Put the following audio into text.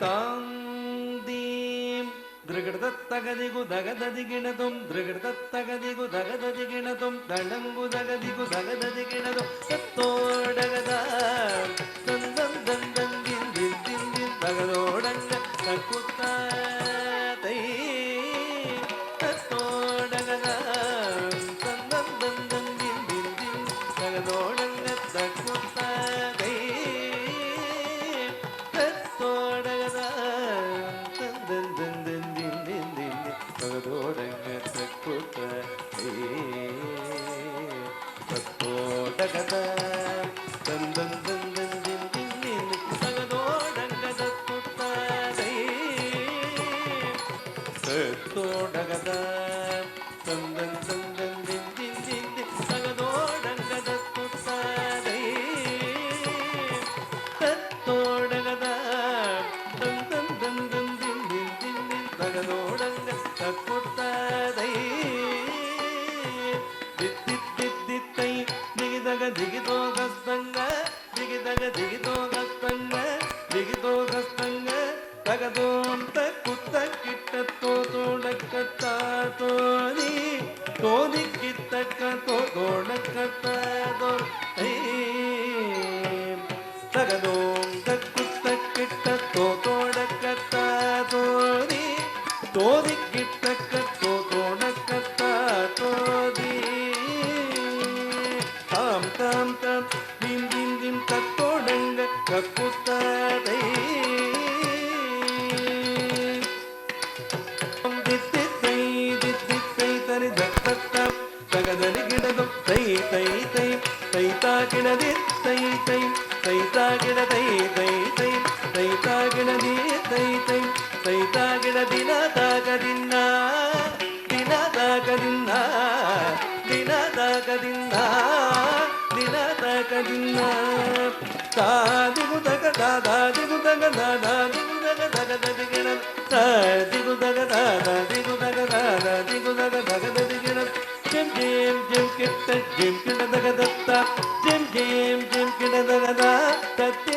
தாந்தீம் திருகிடதத்தகதிகு தகததிகிணதும் திருகிடதத்தகதிகு தகததிகிணதும் தளங்கு தகதிகு தகததிகிணதும் தத்தோடகதா தந்தம் தந்தம் திந்தின் திந்தின் தகதோடங்க தக்குத்தாதை தத்தோடகதா தந்தம் தந்தம் திந்தின் தின் தகதோடங்க தக்குத்தாதை தத்தோடகதா தந்தம் தந்தம் திந்தின் தின் தகதோடங்க தக்குத்தாதை தத்தோடகதா தந்தம் தந்தம் திந்தின் தின் தகதோடங்க தக்குத்தாதை தத்தோடகதா தந்தம் தந்தம் திந்தின் தின் தகதோடங்க தக்குத்தாதை தத்தோடகதா தந்தம் தந்தம் திந்தின் தின் தகதோடங்க தக்குத்தாதை தித்தித்தித்தித்தை திகிதக திகிதோகஸ்தங்க திகிதக திகிதோகஸ்தங்க திகிதோகஸ்தங்க தகதோம் தக்குத்த கிட்ட தோதோடக்கத்தா தோதி தோதி கித்தக்க தோதோடக்கத்தாதோ தகதோம் தக்குத்த கிட்ட தோதோடக்கத்தா தோதி தோதி கிட்டக்க தோதோடக்கத்தா தோதி தாம் தாம் தாம் திம் திம் திம் தத்தோடங்க கக்குத்தாதை தித்தித்தை தித்தித்தை தனி தத்தத்தா தகதனி கிடதும் தை தை தை தை தாகிடதி தை தை தை தாகிடதை தை தை தை தாகிடதி தை தை தை தாகிடதினா தாகதின்னா தினா தாகதின்னா தினா தாகதின்னா தினா தாகதின்னா தாதிகுதக தாதிகுதக தாதிகுதக தகததிகிட தாதிகுதக தாதிகுதக தாதிகுதக தகததிகிட ஜெம் ஜெம் ஜெம் கிட்ட ஜெம் கிட தகதத்தா ஜெம் ஜெம் ஜெம் கிட தகதா தத்தி